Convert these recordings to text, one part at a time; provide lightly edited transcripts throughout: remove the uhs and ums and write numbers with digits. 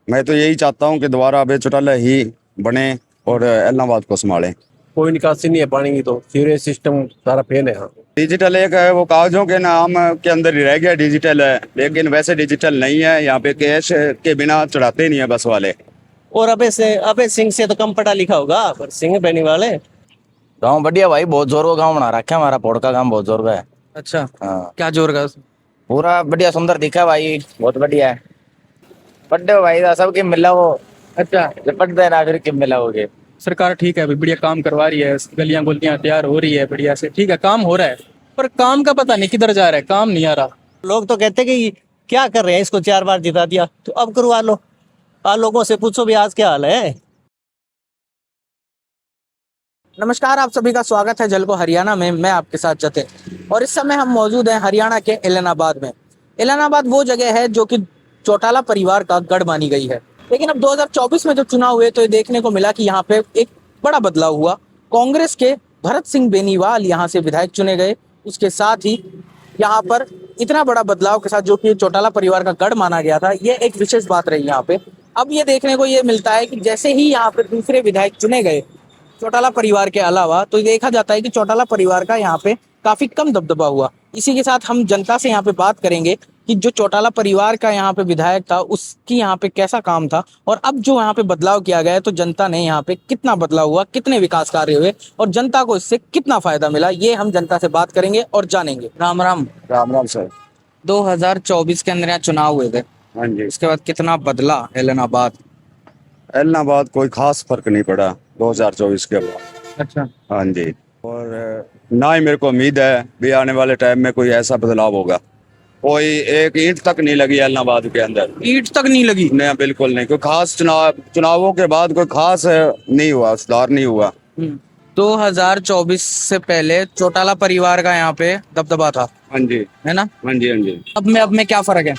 मैं तो यही चाहता हूँ कि दोबारा अभय चौटाला ही बने और इलाहाबाद को संभालें। कोई निकासी नहीं है पानी की, तो सीवरेज सिस्टम सारा फेल है यहाँ। डिजिटल एक है, वो कागजों के नाम के अंदर ही रह गया, डिजिटल है लेकिन वैसे डिजिटल नहीं है। यहाँ पे कैश के बिना चढ़ाते नहीं है बस वाले। और अबे सिंह से तो कम पढ़ा लिखा होगा, पर सिंह बहनी वाले। गाँव बढ़िया भाई, बहुत जोर का गाँव बना रखा है हमारा। पोड़ का गाँव बहुत जोर का है। अच्छा, हाँ, क्या जोर का उसमें? पूरा बढ़िया सुंदर दिखा है भाई, बहुत बढ़िया है। पढ़े भाई सबके मिला वो। अच्छा, जब पढ़ते हैं ना फिर किम मिला होगे। सरकार ठीक है, अभी बढ़िया काम करवा रही है, गलियां गुलियां तैयार हो रही है बढ़िया से, ठीक है, काम हो रहा है। पर काम का पता नहीं किधर जा रहा है, काम नहीं आ रहा। लोग तो कहते कि क्या कर रहे हैं, इसको 4 बार जिता दिया तो अब करवा लो। लोगों से पूछो भी आज क्या हाल है। नमस्कार, आप सभी का स्वागत है जलको हरियाणा में। मैं आपके साथ जतिन, और इस समय हम मौजूद हैं हरियाणा के इलाहाबाद में। इलाहाबाद वो जगह है जो कि चौटाला परिवार का गढ़ मानी गई है। लेकिन अब 2024 में जो चुनाव हुए तो ये देखने को मिला कि यहाँ पे एक बड़ा बदलाव हुआ। कांग्रेस के भरत सिंह बेनीवाल यहाँ से विधायक चुने गए। उसके साथ ही यहाँ पर इतना बड़ा बदलाव के साथ जो कि चौटाला परिवार का गढ़ माना गया था, ये एक विशेष बात रही यहाँ पे। अब ये देखने को ये मिलता है कि जैसे ही यहाँ पे दूसरे विधायक चुने गए चौटाला परिवार के अलावा, तो देखा जाता है कि चौटाला परिवार का यहाँ पे काफी कम दबदबा हुआ। इसी के साथ हम जनता से यहाँ पे बात करेंगे कि जो चौटाला परिवार का यहाँ पे विधायक था उसकी यहाँ पे कैसा काम था, और अब जो यहाँ पे बदलाव किया गया है तो जनता ने यहाँ पे कितना बदलाव हुआ, कितने विकास कार्य हुए और जनता को इससे कितना फायदा मिला, ये हम जनता से बात करेंगे और जानेंगे। राम राम। राम राम सर। 2024 के अंदर यहाँ चुनाव हुए थे, हाँ जी। उसके बाद कितना बदला इलाहाबाद? इलाहाबाद कोई खास फर्क नहीं पड़ा 2024 के बाद। अच्छा, हाँ जी। और ना ही मेरे को उम्मीद है भी आने वाले टाइम में कोई ऐसा बदलाव होगा। कोई एक ईंट तक नहीं लगी इलाहाबाद के अंदर। ईंट तक नहीं लगी? नहीं, बिल्कुल नहीं। कोई खास चुनावों के बाद कोई खास नहीं हुआ, सुधार नहीं हुआ। 2024 से पहले चौटाला परिवार का यहाँ पे दबदबा था, हाँ जी, है ना? हाँ जी, हाँ जी। अब में क्या फर्क है?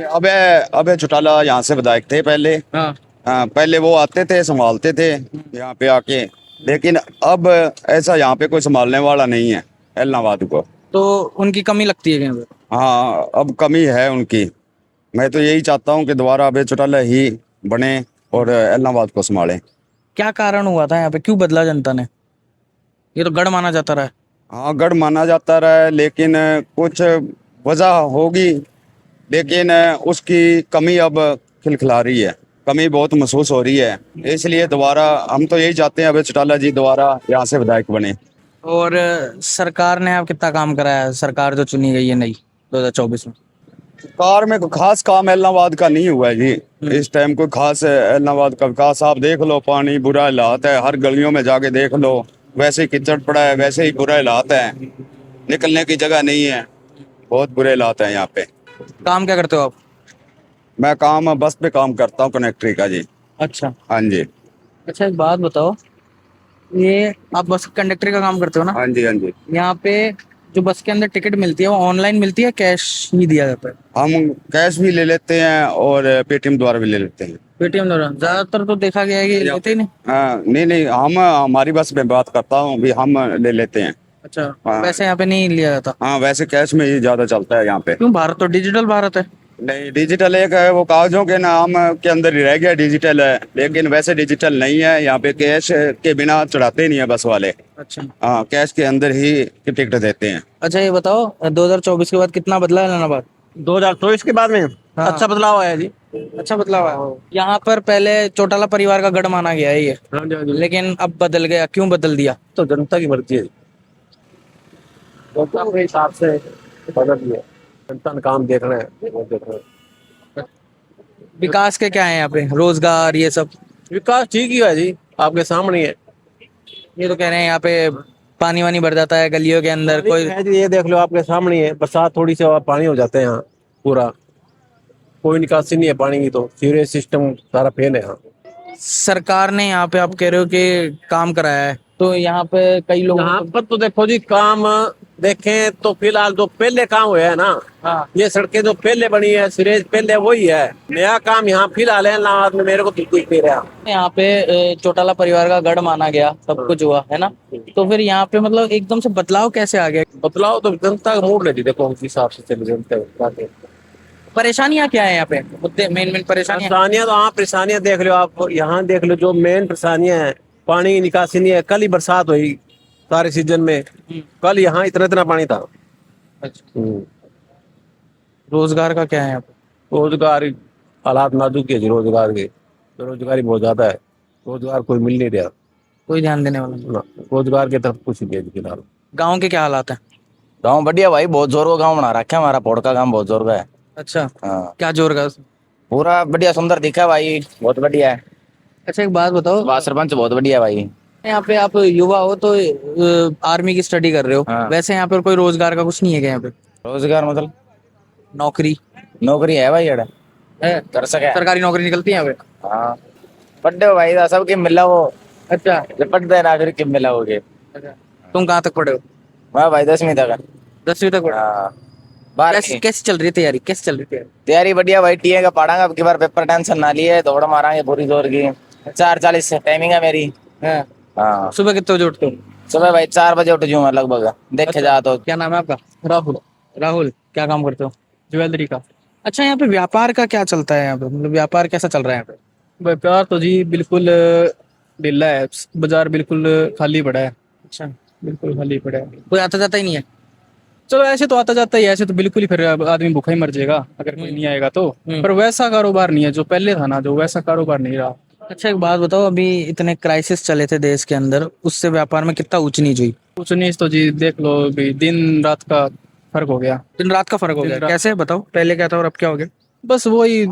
अबे चौटाला यहाँ से विधायक थे पहले। हाँ, पहले वो आते थे, संभालते थे यहाँ पे आके, लेकिन अब ऐसा यहाँ पे कोई संभालने वाला नहीं है इलाहाबाद को। तो उनकी कमी लगती है कहीं पे? हाँ, अब कमी है उनकी। मैं तो यही चाहता हूँ कि दोबारा अभय चौटाला ही बने और इलाहाबाद को संभालें। क्या कारण हुआ था यहाँ पे, क्यों बदला जनता ने? ये तो गढ़ माना जाता रहा है। हाँ, गढ़ माना जाता रहा है लेकिन कुछ वजह होगी, लेकिन उसकी कमी अब खिलखिला रही है, कमी बहुत महसूस हो रही है। इसलिए दोबारा हम तो यही चाहते हैं अभय चौटाला जी दोबारा यहाँ से विधायक बने। और सरकार ने आप कितना काम कराया है, सरकार जो चुनी गई है नई 2024 में? कार में कोई खास काम इलाहाबाद का नहीं हुआ है जी। इस टाइम कोई खास इलाहाबाद का विकास आप देख लो, पानी बुरा हालात है, हर गलियों में जाके देख लो, वैसे ही कीचड़ पड़ा है, वैसे ही बुरे हालात है, निकलने की जगह नहीं है, बहुत बुरे हालात है यहाँ पे। काम क्या करते हो आप? मैं काम बस पे काम करता हूँ, कनेक्टरी का जी। अच्छा हाँ जी, अच्छा, एक बात बताओ, ये आप बस कंडक्टर का काम करते हो ना? हाँ जी, हाँ जी। यहाँ पे जो बस के अंदर टिकट मिलती है वो ऑनलाइन मिलती है, कैश ही दिया जाता है? हम कैश भी ले लेते हैं और पेटीएम द्वारा भी ले लेते हैं। पेटीएम द्वारा ज्यादातर तो देखा गया है कि लेते ही नहीं। नहीं नहीं, हम हमारी बस में बात करता हूँ भी, हम ले लेते हैं। अच्छा, हाँ। वैसे यहाँ पे नहीं लिया जाता? हाँ, वैसे कैश में ही ज्यादा चलता है यहाँ पे। क्यों? भारत तो डिजिटल भारत है। नहीं, डिजिटल एक है, वो कागजों के नाम के अंदर ही रह गया, डिजिटल है लेकिन वैसे डिजिटल नहीं है। यहाँ पे कैश के बिना चढ़ाते नहीं है बस वाले। अच्छा हाँ, कैश के अंदर ही टिकट देते हैं। अच्छा, ये बताओ 2024 के बाद कितना बदला है इलाहाबाद? 2024 के बाद में अच्छा बदलाव आया जी। अच्छा बदलाव है। यहाँ पर पहले चौटाला परिवार का गढ़ माना गया है ये, हाँ जी, हाँ जी। लेकिन अब बदल गया, क्यों बदल दिया? तो जनता की मर्जी है, जनता के हिसाब से बदल दिया। जनता ने काम देख रहे हैं, वो देख रहे हैं। विकास के क्या है यहाँ पे, रोजगार ये सब? विकास ठीक ही है जी, आपके सामने ही है। ये तो कह रहे हैं यहाँ पे पानी वानी भर जाता है गलियों के अंदर, कोई है जी, ये देख लो आपके सामने ही है। बरसात थोड़ी सी पानी हो जाते हैं यहाँ, पूरा कोई निकासी नहीं है पानी की, तो सीवरेज सिस्टम सारा फेल है यहाँ। सरकार ने यहाँ पे आप कह रहे हो कि काम कराया है, तो यहाँ पे कई लोग यहाँ पर तो देखो जी, काम देखें तो फिलहाल जो पहले काम हुआ है ना, हाँ, ये सड़कें जो पहले बनी है, सीवरेज पहले वही है। नया काम यहाँ फिलहाल है इलाहाबाद में, मेरे को तो दिख नहीं रहा। यहाँ पे चौटाला परिवार का गढ़ माना गया, सब कुछ हुआ है ना, तो फिर यहाँ पे मतलब एकदम से बदलाव कैसे आ गया? बदलाव तो जनता का मूड लेती, देखो उस हिसाब से चले जनता। परेशानियां क्या है यहाँ पे, मुद्दे मेन परेशानियां? परेशानियां तो, हाँ परेशानियां देख लो आप, यहाँ देख लो जो मेन परेशानियां हैं, पानी की निकासी नहीं है। कल ही बरसात हुई सारे सीजन में, कल यहाँ इतना इतना पानी था। अच्छा, रोजगार का क्या है यहाँ पे? रोजगार हालात नाजुक है जी, रोजगार के बेरोजगारी बहुत ज्यादा है, रोजगार कोई मिल नहीं रहा कोई ध्यान देने वाला नहीं। ना, रोजगार की तरफ कुछ नहीं है फिलहाल। गाँव के क्या हालात है? गाँव बढ़िया भाई, बहुत जोर का गाँव बना रखा है हमारा, पोड़ का काम बहुत जोर का है। अच्छा, हाँ, क्या जोर का? पूरा बढ़िया सुंदर दिखा भाई, बहुत बढ़िया है। अच्छा, एक बात बताओ, वाह, सरपंच बहुत बढ़िया है भाई। यहाँ पे आप युवा हो तो आर्मी की स्टडी कर रहे हो, हाँ। वैसे यहाँ पे कोई रोजगार का कुछ नहीं है क्या यहाँ पे? रोजगार मतलब नौकरी नौकरी है भाई, अड़ा है? कर सके। सरकारी नौकरी निकलती है यहाँ पे? हाँ, पढ़े हो भाई, सब की मिला वो। अच्छा, जब पढ़ते ना फिर कि मिला होगे। तुम कहाँ तक पढ़े हो? मैं भाई 10वीं तक है। 10वीं तक पढ़े? हाँ, कैसे 12वीं कैसे चल रही है तैयारी, कैसे चल रही है? तैयारी बढ़िया भाई, टीए का पढ़ांगा अब की बार, पेपर टेंशन ना लिए, दौड़ मारांगे पूरी जोर की। 4:40 टाइमिंग है मेरी। है? हाँ, सुबह कितने बजे उठते हो? सुबह भाई 4 बजे उठ जाऊँ मैं लगभग, देखे जा तो। क्या नाम है आपका? राहुल। राहुल, क्या काम करते हो? ज्वेलरी का। अच्छा, यहाँ पे व्यापार का क्या चलता है यहाँ पे, मतलब व्यापार कैसा चल रहा है यहाँ पे? व्यापार तो जी बिल्कुल ढीला है, बाजार बिल्कुल खाली पड़ा है, अच्छा, बिल्कुल खाली पड़ा है। कोई आता जाता ही नहीं है? चलो ऐसे तो आता जाता ही है, ऐसे तो बिल्कुल ही फिर अब आदमी भूखा ही मर जाएगा अगर कोई नहीं आएगा तो। पर वैसा कारोबार नहीं है जो पहले था ना, जो वैसा कारोबार नहीं रहा। अच्छा, एक बात बताओ, अभी इतने क्राइसिस चले थे देश के अंदर, उससे व्यापार में कितना ऊंच नीच हुई? कुछ नहीं तो जी देख लो, भी दिन रात का फर्क हो गया। दिन रात का फर्क हो गया? दिन रात। कैसे बताओ, पहले क्या था और अब क्या हो गया? बस वही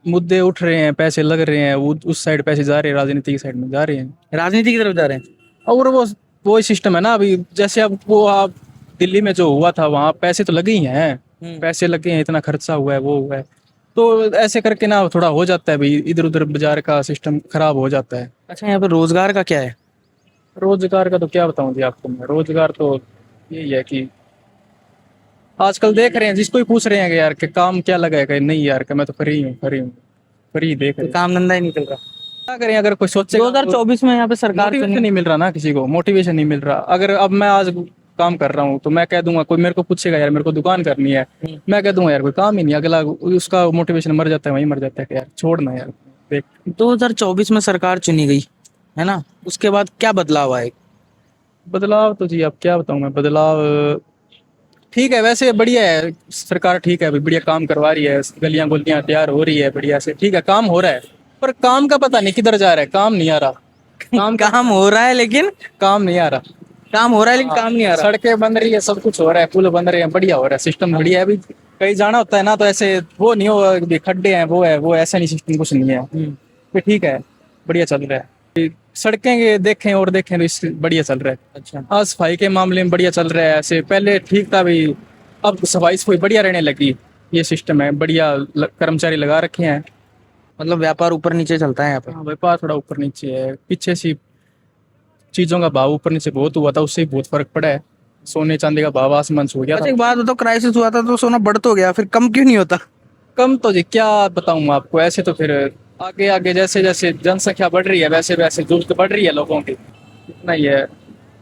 मुद्दे उठ रहे हैं, पैसे लग रहे हैं, उस साइड पैसे जा रहे हैं, राजनीति की साइड में जा रहे हैं, राजनीति की तरफ जा रहे हैं? और वो सिस्टम है ना अभी। जैसे अब वो आप दिल्ली में जो हुआ था, वहाँ पैसे तो लगे ही हैं, पैसे लगे हैं, इतना खर्चा हुआ है, वो हुआ है, तो ऐसे करके ना थोड़ा हो जाता है भाई, इधर उधर बाजार का सिस्टम खराब हो जाता है। अच्छा, यहाँ पे रोजगार का क्या है? रोजगार का तो क्या बताऊं जी आपको मैं, रोजगार तो यही है कि आजकल देख रहे हैं, जिसको ही पूछ रहे हैं कि यार कि काम क्या लगा है, कि नहीं यार कि मैं तो फ्री हूँ, फ्री देख रहे कोई हैं। काम धंधा ही नहीं चल रहा। क्या करें, अगर कोई सोचे 2024 में यहाँ पे सरकार मोटिवेशन नहीं मिल रहा ना, किसी को मोटिवेशन नहीं मिल रहा। अगर अब मैं आज काम कर रहा हूँ तो मैं कह दूंगा, कोई मेरे को पूछेगा यार मेरे को दुकान करनी है, मैं कह दूंगा यार कोई काम ही नहीं, अगला उसका मोटिवेशन मर जाता है, वहीं मर जाता है कि यार छोड़ना यार देख। 2024 में सरकार चुनी गई है ना, उसके बाद क्या बदलाव आए? बदलाव तो जी अब क्या बताऊं मैं, बदलाव ठीक है, वैसे बढ़िया है, सरकार ठीक है, अभी बढ़िया काम करवा रही है, गलियां गुलियां तैयार हो रही है बढ़िया से, ठीक है काम हो रहा है, पर काम का पता नहीं किधर जा रहा है, काम नहीं आ रहा। काम हो रहा है लेकिन काम नहीं आ रहा, काम हो रहा है लेकिन काम नहीं आ रहा। सड़कें बन रही है, सब कुछ हो रहा है, पुल बन रहे हैं, बढ़िया हो रहा है, सिस्टम बढ़िया है। अभी कहीं जाना होता है ना तो ऐसे वो नहीं हो, अभी खड्डे हैं, वो है, वो ऐसा नहीं, सिस्टम कुछ नहीं है, भी ठीक है, बढ़िया चल रहा है। सड़कें के देखें और देखें तो इस बढ़िया चल रहा है। अच्छा, हाँ, सफाई के मामले में बढ़िया चल रहा है, ऐसे पहले ठीक था भाई, अब सफाई सफाई बढ़िया रहने लगी, ये सिस्टम है बढ़िया, कर्मचारी लगा रखे हैं। मतलब व्यापार ऊपर नीचे चलता है यहाँ पे? हाँ, व्यापार थोड़ा ऊपर नीचे है, पीछे सी चीजों का भाव ऊपर नीचे बहुत हुआ था, उससे बहुत फर्क पड़ा है, सोने चांदी का भाव आसमान छू गया अच्छा, था। एक बात बताओ, क्राइसिस हुआ था तो सोना बढ़ तो गया, फिर कम क्यों नहीं होता? कम तो जी क्या बताऊं मैं आपको, ऐसे तो फिर आगे आगे जैसे जैसे जनसंख्या बढ़ रही है वैसे वैसे जरूरत बढ़ रही है लोगों की, इतना ही है।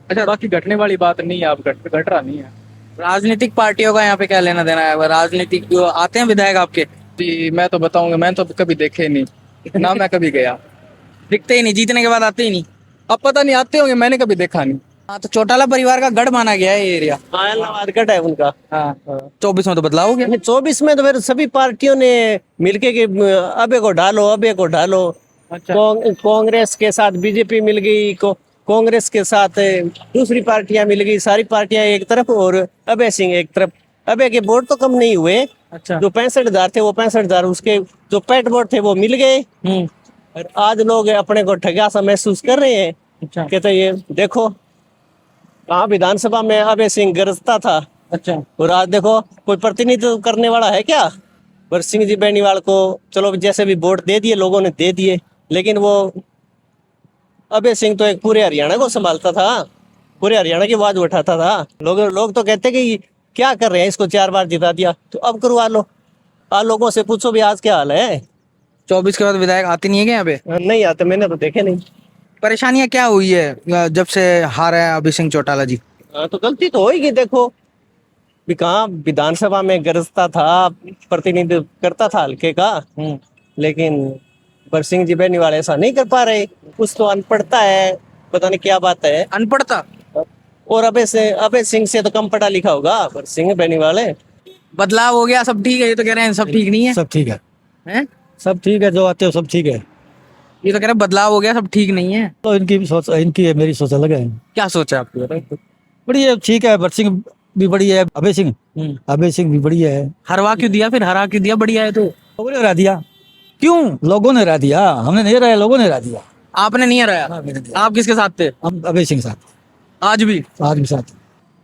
अच्छा, बाकी घटने वाली बात नहीं है, आप घट रहा नहीं है। राजनीतिक पार्टियों का यहाँ पे क्या लेना देना है? राजनीतिक जो आते हैं विधायक आपके, जी मैं तो बताऊंगा, मैं तो कभी देखे नहीं ना, मैं कभी गया, दिखते ही नहीं, जीतने के बाद आते ही नहीं। अब पता नहीं आते होंगे, मैंने कभी देखा नहीं। हाँ, तो चौटाला परिवार का गढ़ माना गया है ये एरिया। इलाहाबाद गढ़ है उनका। हाँ 24 में तो बदलाव हो गया। 24 में तो फिर सभी पार्टियों ने मिलके कि अबे को ढालो, अबे को ढालो। अच्छा। कांग्रेस के साथ बीजेपी मिल गई, कांग्रेस के साथ दूसरी पार्टियां मिल गई, सारी पार्टियां एक तरफ और अभय सिंह एक तरफ। अभय के वोट तो कम नहीं हुए, अच्छा। जो 65,000 थे वो 65,000, उसके जो पैट वोट थे वो मिल गए। और आज लोग अपने को ठगा सा महसूस कर रहे हैं। अच्छा। कहते ये देखो, कहाँ विधानसभा में अभय सिंह गरजता था, अच्छा। और आज देखो कोई प्रतिनिधित्व करने वाला है क्या? पर सिंह जी बेनीवाल को चलो जैसे भी वोट दे दिए, लोगों ने दे दिए, लेकिन वो अभय सिंह तो एक पूरे हरियाणा को संभालता था, पूरे हरियाणा की आवाज उठाता था। लोग तो कहते कि क्या कर रहे हैं, इसको 4 बार जिता दिया तो अब करवा लो। आज लोगों से पूछो भी आज क्या हाल है। 24 के बाद विधायक आते नहीं है क्या यहाँ पे? नहीं आते, मैंने तो देखे नहीं। परेशानियां क्या हुई है जब से हारा है अभय सिंह चौटाला जी? हाँ, तो गलती तो होगी। देखो भी कहाँ विधानसभा में गरजता था, प्रतिनिधित्व करता था हल्के का, लेकिन बरसिंह जी बेनीवाल ऐसा नहीं कर पा रहे। कुछ तो अनपढ़ता है, पता नहीं क्या बात है। अनपढ़ता। और अभय सिंह से तो कम पढ़ा लिखा होगा बरसिंह बेनीवाल है। बदलाव हो गया, सब ठीक है, ये तो कह रहे हैं सब ठीक नहीं है। सब ठीक है, हैं? सब ठीक है, जो आते हो सब ठीक है। ये तो कह रहे हैं बदलाव हो गया, सब ठीक नहीं है। तो इनकी भी सोच, इनकी है, मेरी सोच अलग है। क्या सोचा आपकी, बताइए। बढ़िया ठीक है, बरसिंह भी बढ़िया है, अभय सिंह भी बढ़िया है। हरवा क्यों दिया फिर, हरा क्यों दिया, बढ़िया है तो। लोगों ने हरा दिया। क्यों? लोगों ने हरा दिया, हमने नहीं हराया, लोगों ने हरा दिया। आपने नहीं हराया? मैंने दिया। आप किसके साथ थे? हम अभय सिंह साथ, आज भी? आज भी साथ।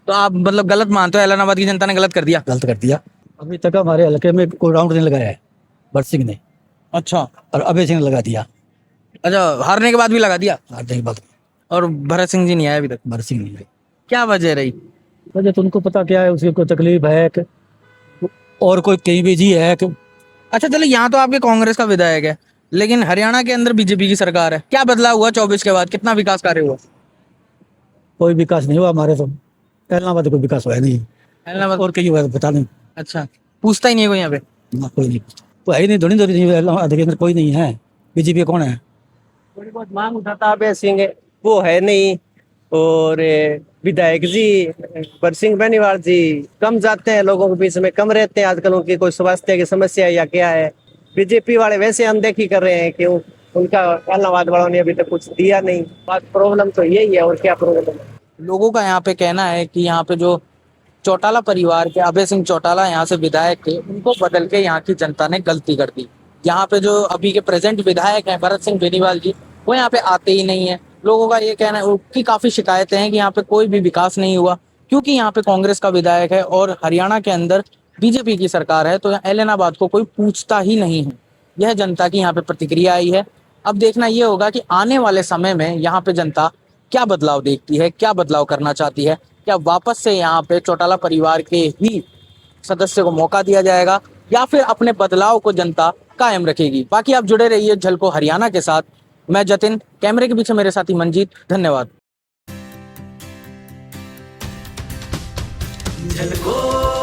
तो आप मतलब गलत मानते हो, एलनाबाद की जनता ने गलत कर दिया? गलत कर दिया। अभी तक हमारे हल्के में कोई राउंड नहीं लगाया है बरसिंह ने, अच्छा और अभय सिंह ने लगा दिया। अच्छा, हारने के बाद भी लगा दिया? हारने के बाद और भरत सिंह जी नहीं आए अभी तक? बरसिंह नहीं है। क्या वजह रही? वजह तो उनको पता क्या है, उसकी कोई तकलीफ है कि और कोई कहीं भी जी है कि अच्छा चलो, यहाँ तो आपके कांग्रेस का विधायक है, लेकिन हरियाणा के अंदर बीजेपी की सरकार है, क्या बदलाव हुआ 24 के बाद, कितना विकास कार्य हुआ? कोई विकास नहीं हुआ हमारे। तो इलाहाबाद कोई विकास हुआ नहीं, एलनाबाद? और कहीं हुआ है तो पता नहीं। अच्छा, पूछता ही नहीं है कोई यहाँ पे? ना, कोई नहीं पूछता, कोई है ही नहीं, धोनी धोनी नहीं, इलाहाबाद के अंदर कोई नहीं है। बीजेपी कौन है? थोड़ी बहुत मांग उठाता अभय सिंह, वो है नहीं। और विधायक जी बरसिंह बेनीवाल जी कम जाते हैं लोगों के बीच में, कम रहते हैं आजकल। उनकी कोई स्वास्थ्य की समस्या है या क्या है? बीजेपी वाले वैसे अनदेखी कर रहे हैं कि उनका इलाहाबाद वालों ने अभी तक कुछ दिया नहीं। बात प्रॉब्लम तो यही है, और क्या प्रॉब्लम है? लोगों का यहाँ पे कहना है कि यहाँ पे जो चौटाला परिवार के अभय सिंह चौटाला यहाँ से विधायक थे, उनको बदल के यहाँ की जनता ने गलती कर दी। यहाँ पे जो अभी के प्रेजेंट विधायक हैं भरत सिंह बेनीवाल जी, वो यहाँ पे आते ही नहीं है। लोगों का ये कहना है, उनकी काफी शिकायतें हैं कि यहाँ पे कोई भी विकास नहीं हुआ, क्योंकि यहाँ पे कांग्रेस का विधायक है और हरियाणा के अंदर बीजेपी की सरकार है, तो यहाँ एलनाबाद को कोई पूछता ही नहीं है। यह जनता की यहाँ पे प्रतिक्रिया आई है। अब देखना ये होगा कि आने वाले समय में यहाँ पे जनता क्या बदलाव देखती है, क्या बदलाव करना चाहती है। क्या वापस से यहाँ पे चौटाला परिवार के ही सदस्य को मौका दिया जाएगा, या फिर अपने बदलाव को जनता कायम रखेगी। बाकी आप जुड़े रहिए झलको हरियाणा के साथ। मैं जतिन, कैमरे के पीछे मेरे साथी मंजीत। धन्यवाद। झलको